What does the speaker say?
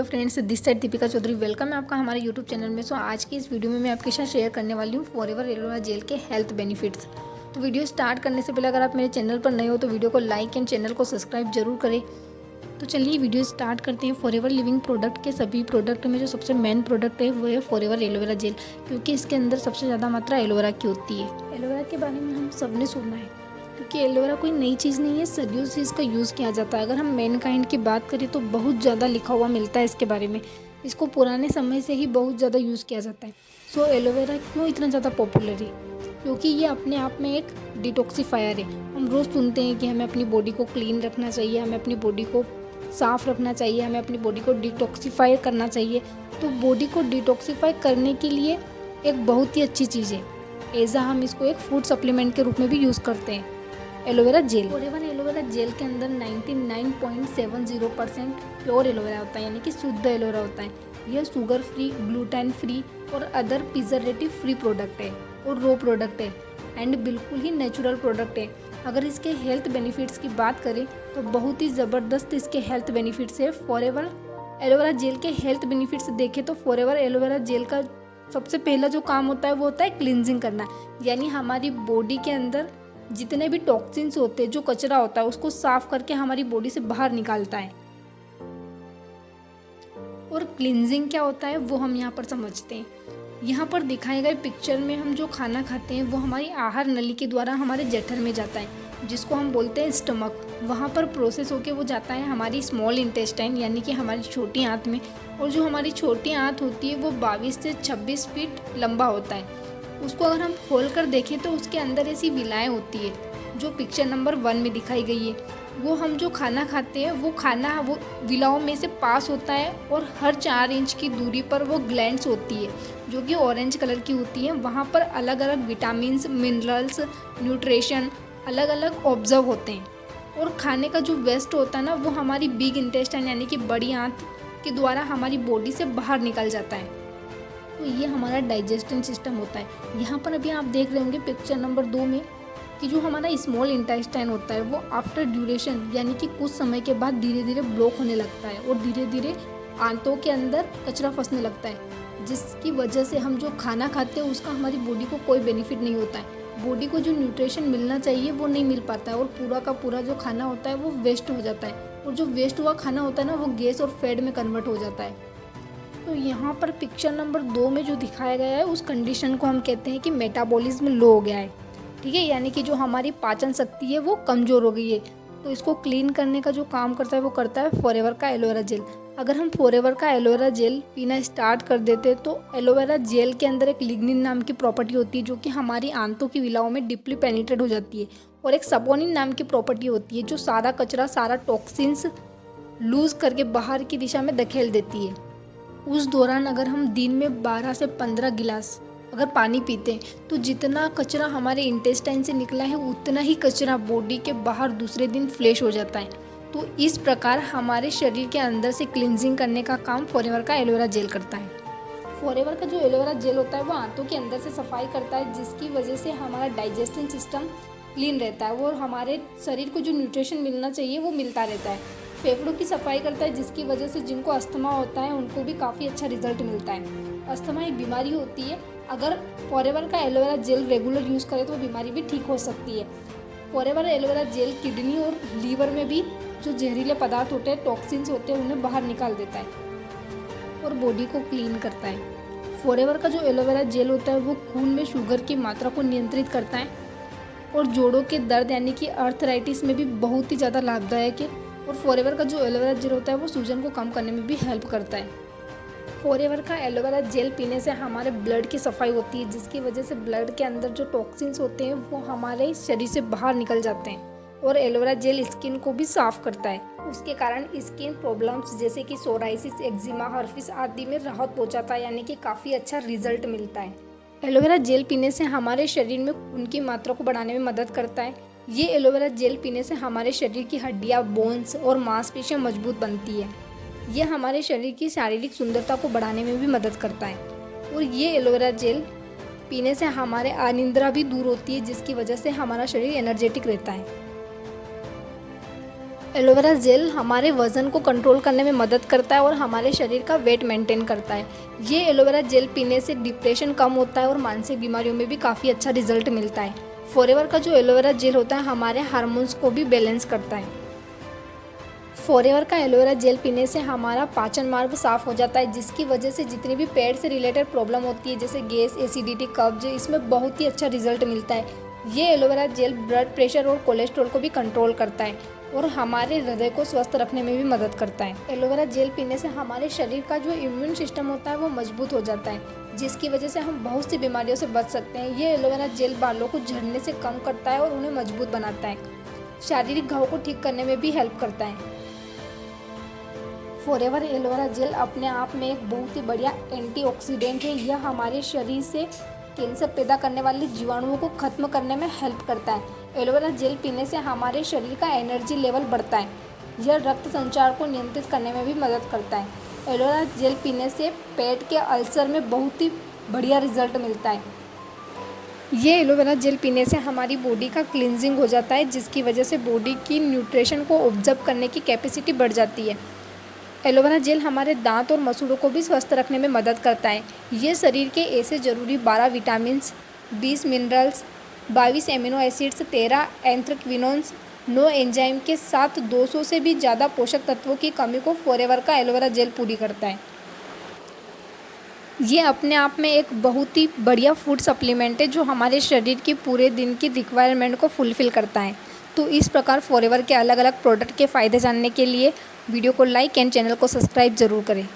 Hello friends, this side Deepika Chaudhary. Welcome है आपका हमारे यूट्यूब चैनल में। आज की इस वीडियो में मैं आपके साथ शेयर करने वाली हूँ फॉरएवर एलोवेरा जेल के हेल्थ बेनिफिट्स। तो वीडियो स्टार्ट करने से पहले अगर आप मेरे चैनल पर नए हो तो वीडियो को लाइक एंड चैनल को सब्सक्राइब जरूर करें। तो चलिए वीडियो स्टार्ट करते हैं। फॉरएवर लिविंग प्रोडक्ट के सभी प्रोडक्ट में जो सबसे मेन प्रोडक्ट है वो है फॉरएवर एलोवेरा जेल, क्योंकि इसके अंदर सबसे ज़्यादा मात्रा एलोवेरा की होती है। एलोवेरा के बारे में हम सब ने सुना है, क्योंकि एलोवेरा कोई नई चीज़ नहीं है, सदियों से इसका यूज़ किया जाता है। अगर हम मैनकाइंड की बात करें तो बहुत ज़्यादा लिखा हुआ मिलता है इसके बारे में। इसको पुराने समय से ही बहुत ज़्यादा यूज़ किया जाता है। सो एलोवेरा क्यों इतना ज़्यादा पॉपुलर है? क्योंकि ये अपने आप में एक डिटॉक्सिफायर है। हम रोज़ सुनते हैं कि हमें अपनी बॉडी को क्लीन रखना चाहिए, हमें अपनी बॉडी को साफ़ रखना चाहिए, हमें अपनी बॉडी को डिटॉक्सिफाई करना चाहिए। तो बॉडी को डिटॉक्सिफाई करने के लिए एक बहुत ही अच्छी चीज़ है। एज़ा हम इसको एक फूड सप्लीमेंट के रूप में भी यूज़ करते हैं aloe vera gel. Forever aloe vera gel के अंदर 99.70% प्योर एलोवेरा होता है, यानी कि शुद्ध एलोवेरा होता है। यह शुगर फ्री, ग्लूटेन फ्री और अदर प्रिजर्वेटिव फ्री प्रोडक्ट है और रो प्रोडक्ट है एंड बिल्कुल ही नेचुरल प्रोडक्ट है। अगर इसके हेल्थ बेनिफिट्स की बात करें तो बहुत ही ज़बरदस्त इसके हेल्थ बेनिफिट्स है। फॉरएवर एलोवेरा जेल के हेल्थ बेनिफिट्स देखें तो फॉरएवर एलोवेरा जेल का सबसे पहला जो काम होता है वो होता है क्लींजिंग करना, यानी हमारी बॉडी के अंदर जितने भी टॉक्सिन्स होते हैं, जो कचरा होता है, उसको साफ करके हमारी बॉडी से बाहर निकालता है। और क्लींजिंग क्या होता है वो हम यहाँ पर समझते हैं। यहाँ पर दिखाए गए पिक्चर में हम जो खाना खाते हैं वो हमारी आहार नली के द्वारा हमारे जठर में जाता है, जिसको हम बोलते हैं स्टमक। वहाँ पर प्रोसेस होके वो जाता है हमारी स्मॉल इंटेस्टाइन, यानी कि हमारी छोटी आंत में। और जो हमारी छोटी आंत होती है वो 22 से 26 फीट लंबा होता है। उसको अगर हम खोल कर देखें तो उसके अंदर ऐसी विलाएँ होती है जो पिक्चर नंबर 1 में दिखाई गई है। वो हम जो खाना खाते हैं वो खाना वो विलाओं में से पास होता है और हर 4 इंच की दूरी पर वो ग्लैंड्स होती है जो कि ऑरेंज कलर की होती है। वहाँ पर अलग अलग विटामिन्स, मिनरल्स, न्यूट्रिशन अलग अलग ऑब्जर्व होते हैं। और खाने का जो वेस्ट होता है ना वो हमारी बिग इंटेस्टाइन यानी कि बड़ी आंत के द्वारा हमारी बॉडी से बाहर निकल जाता है। तो ये हमारा डाइजेस्टिंग सिस्टम होता है। यहाँ पर अभी आप देख रहे होंगे पिक्चर नंबर 2 में कि जो हमारा स्मॉल इंटेस्टाइन होता है वो आफ्टर ड्यूरेशन यानी कि कुछ समय के बाद धीरे धीरे ब्लॉक होने लगता है और धीरे धीरे आंतों के अंदर कचरा फंसने लगता है, जिसकी वजह से हम जो खाना खाते हैं उसका हमारी बॉडी को कोई बेनिफिट नहीं होता है। बॉडी को जो न्यूट्रिशन मिलना चाहिए वो नहीं मिल पाता है और पूरा का पूरा जो खाना होता है वो वेस्ट हो जाता है। और जो वेस्ट हुआ खाना होता है ना वो गैस और फैट में कन्वर्ट हो जाता है। तो यहाँ पर पिक्चर नंबर 2 में जो दिखाया गया है उस कंडीशन को हम कहते हैं कि मेटाबॉलिज्म लो हो गया है, ठीक है, यानी कि जो हमारी पाचन शक्ति है वो कमज़ोर हो गई है। तो इसको क्लीन करने का जो काम करता है वो करता है फॉरएवर का एलोवेरा जेल। अगर हम फॉरएवर का एलोवेरा जेल पीना स्टार्ट कर देते तो एलोवेरा जेल के अंदर एक लिग्निन नाम की प्रॉपर्टी होती है जो कि हमारी आंतों की विलाओं में डीपली पेनिट्रेट हो जाती है। और एक सपोनिन नाम की प्रॉपर्टी होती है जो सारा कचरा, सारा टॉक्सिन्स लूज करके बाहर की दिशा में धकेल देती है। उस दौरान अगर हम दिन में 12 से 15 गिलास अगर पानी पीते हैं तो जितना कचरा हमारे इंटेस्टाइन से निकला है उतना ही कचरा बॉडी के बाहर दूसरे दिन फ्लैश हो जाता है। तो इस प्रकार हमारे शरीर के अंदर से क्लींजिंग करने का काम फॉरएवर का एलोवेरा जेल करता है। फॉरएवर का जो एलोवेरा जेल होता है वो आंतों के अंदर से सफाई करता है, जिसकी वजह से हमारा डाइजेस्टिंग सिस्टम क्लीन रहता है और हमारे शरीर को जो न्यूट्रिशन मिलना चाहिए वो मिलता रहता है। फेफड़ों की सफाई करता है, जिसकी वजह से जिनको अस्थमा होता है उनको भी काफ़ी अच्छा रिजल्ट मिलता है। अस्थमा एक बीमारी होती है, अगर फॉरएवर का एलोवेरा जेल रेगुलर यूज़ करें तो वो बीमारी भी ठीक हो सकती है। फॉरएवर एलोवेरा जेल किडनी और लीवर में भी जो जहरीले पदार्थ होते हैं, टॉक्सिन्स होते हैं, उन्हें बाहर निकाल देता है और बॉडी को क्लीन करता है। फॉरएवर का जो एलोवेरा जेल होता है वो खून में शुगर की मात्रा को नियंत्रित करता है और जोड़ों के दर्द यानी कि आर्थराइटिस में भी बहुत ही ज़्यादा लाभदायक है। और फॉरएवर का जो एलोवेरा जेल होता है वो सूजन को कम करने में भी हेल्प करता है। फॉरएवर का एलोवेरा जेल पीने से हमारे ब्लड की सफाई होती है, जिसकी वजह से ब्लड के अंदर जो टॉक्सिन्स होते हैं वो हमारे शरीर से बाहर निकल जाते हैं। और एलोवेरा जेल स्किन को भी साफ करता है, उसके कारण स्किन प्रॉब्लम्स जैसे कि सोराइसिस, एक्जिमा, हर्पिस आदि में राहत पहुंचाता है, यानी कि काफ़ी अच्छा रिजल्ट मिलता है। एलोवेरा जेल पीने से हमारे शरीर में खून की मात्रा को बढ़ाने में मदद करता है। ये एलोवेरा जेल पीने से हमारे शरीर की हड्डियाँ, बोन्स और मांसपेशियाँ मजबूत बनती है। यह हमारे शरीर की शारीरिक सुंदरता को बढ़ाने में भी मदद करता है। और ये एलोवेरा जेल पीने से हमारे अनिद्रा भी दूर होती है, जिसकी वजह से हमारा शरीर एनर्जेटिक रहता है। एलोवेरा जेल हमारे वज़न को कंट्रोल करने में मदद करता है और हमारे शरीर का वेट मेंटेन करता है। ये एलोवेरा जेल पीने से डिप्रेशन कम होता है और मानसिक बीमारियों में भी काफ़ी अच्छा रिजल्ट मिलता है। फॉरएवर का जो एलोवेरा जेल होता है हमारे हार्मोन्स को भी बैलेंस करता है। फॉरएवर का एलोवेरा जेल पीने से हमारा पाचन मार्ग साफ हो जाता है, जिसकी वजह से जितनी भी पेट से रिलेटेड प्रॉब्लम होती है जैसे गैस, एसिडिटी, कब्ज, इसमें बहुत ही अच्छा रिजल्ट मिलता है। ये एलोवेरा जेल ब्लड प्रेशर और कोलेस्ट्रॉल को भी कंट्रोल करता है और हमारे हृदय को स्वस्थ रखने में भी मदद करता है। एलोवेरा जेल पीने से हमारे शरीर का जो इम्यून सिस्टम होता है वो मजबूत हो जाता है, जिसकी वजह से हम बहुत सी बीमारियों से बच सकते हैं। ये एलोवेरा जेल बालों को झड़ने से कम करता है और उन्हें मजबूत बनाता है। शारीरिक घाव को ठीक करने में भी हेल्प करता है। फॉरएवर एलोवेरा जेल अपने आप में एक बहुत ही बढ़िया एंटीऑक्सीडेंट है। यह हमारे शरीर से कैंसर पैदा करने वाले जीवाणुओं को खत्म करने में हेल्प करता है। एलोवेरा जेल पीने से हमारे शरीर का एनर्जी लेवल बढ़ता है। यह रक्त संचार को नियंत्रित करने में भी मदद करता है। एलोवेरा जेल पीने से पेट के अल्सर में बहुत ही बढ़िया रिजल्ट मिलता है। ये एलोवेरा जेल पीने से हमारी बॉडी का क्लींजिंग हो जाता है, जिसकी वजह से बॉडी की न्यूट्रिशन को ऑब्जर्व करने की कैपेसिटी बढ़ जाती है। एलोवेरा जेल हमारे दांत और मसूड़ों को भी स्वस्थ रखने में मदद करता है। ये शरीर के ऐसे ज़रूरी 12 vitamins, 20 minerals, 22 amino acids, 13 एंथ्रेक्विनोन्स, 9 enzyme के साथ 200 से भी ज़्यादा पोषक तत्वों की कमी को फॉरएवर का एलोवेरा जेल पूरी करता है। ये अपने आप में एक बहुत ही बढ़िया फूड सप्लीमेंट है जो हमारे शरीर की पूरे दिन की रिक्वायरमेंट को फुलफ़िल करता है। तो इस प्रकार फॉरएवर के अलग अलग प्रोडक्ट के फ़ायदे जानने के लिए वीडियो को लाइक एंड चैनल को सब्सक्राइब ज़रूर करें।